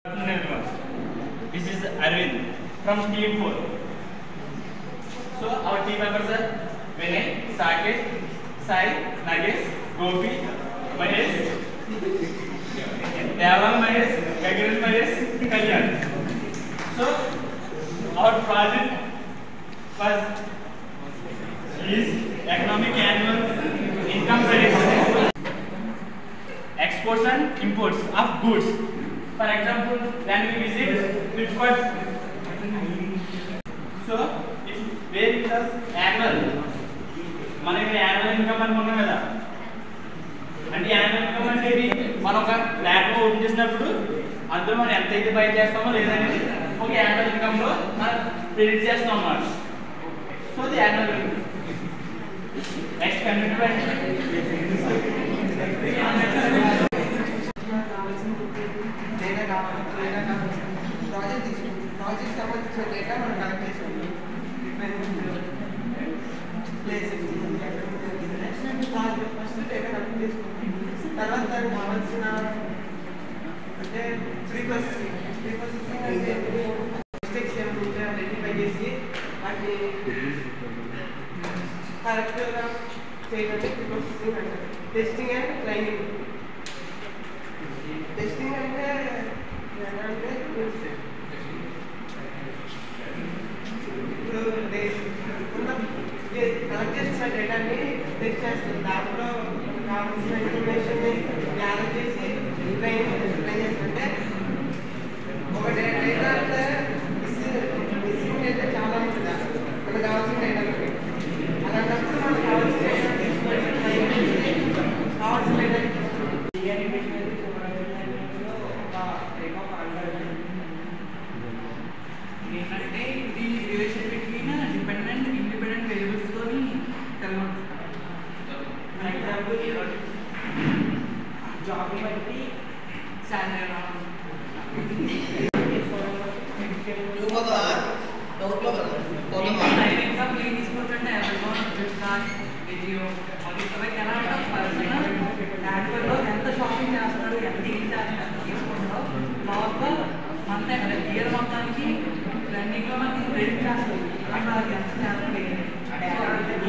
This is Arvind from Team 4. So our team members are Vinay, Saket, Sai, Nagesh, Gopi, Mahesh, Devang Mahesh, Gagran Mahesh, Kalyan. So our project was is economic annual income prediction, exports and imports of goods. For example, when we visit Flipkart, so where it is annual, మనకి annual income అనుకున్నాం కదా. అంటే annual income అంటే మనం ఒక platform open చేసినప్పుడు అందులో మనం ఎంత అయితే బై చేస్తామో లేదనేది ఒక యాన్యువల్ ఇన్కమ్ లో మనం ప్రిడిక్ట్ చేస్తాం అన్నమాట. So the annual next project సంబంధించిన డేటా మనం కలెక్ట్ చేసుకుంటాం. ఫస్ట్ డేటా కలెక్ట్ చేసుకుంటాం. తర్వాత దానికి కావాల్సిన అంటే ప్రీ ప్రాసెసింగ్ అంటే మిస్టేక్స్ ఏమైనా ఉంటే ఐడెంటిఫై చేసి వాటిని కరెక్ట్గా చేయడానికి ప్రీ ప్రాసెసింగ్ అంటారు. Testing and training. టెస్టింగ్ అంటే కలెక్ట్ చేసిన డేటాని టెస్ట్ చేస్తుంది. దాంట్లో కావాల్సిన ఇన్ఫర్మేషన్ని గ్యాదర్ చేసి ట్రైన్ చేస్తుంటే ఒక డేటా అంటే మిస్సింగ్ డేటా చాలా ఉంటుంది మనకు కావాల్సిన డేటాకి. అలాంటప్పుడు మనకు కావాల్సిన డేటా తీసుకొని ట్రైన్ చేసి కావాల్సిన డేటా ఏంటంటే ఇది relation between dependent independent variables తోని కలిగి ఉంటుంది. ఫర్ ఎగ్జాంపుల్ జాబ్ బట్టి శాలరీ రావడం, ఎగ్జాంపుల్ ఏం తీసుకుంటుంటే అమెజాన్, ఫ్లిప్కార్ట్, విజియో వాళ్ళకి ఎలా అంటే పర్సనల్ యాక్చువల్లో ఎంత షాపింగ్ చేస్తున్నాడు, ఎంత ఏం చేస్తున్నాడు, ఎంత తీసుకుంటాడో లాస్ట్లో మంత్ ఇయర్ మొత్తానికి రన్నింగ్లో మనకి క్రెడిట్ చేస్తుంది. అక్కడ అది ఎంత చేస్తాడు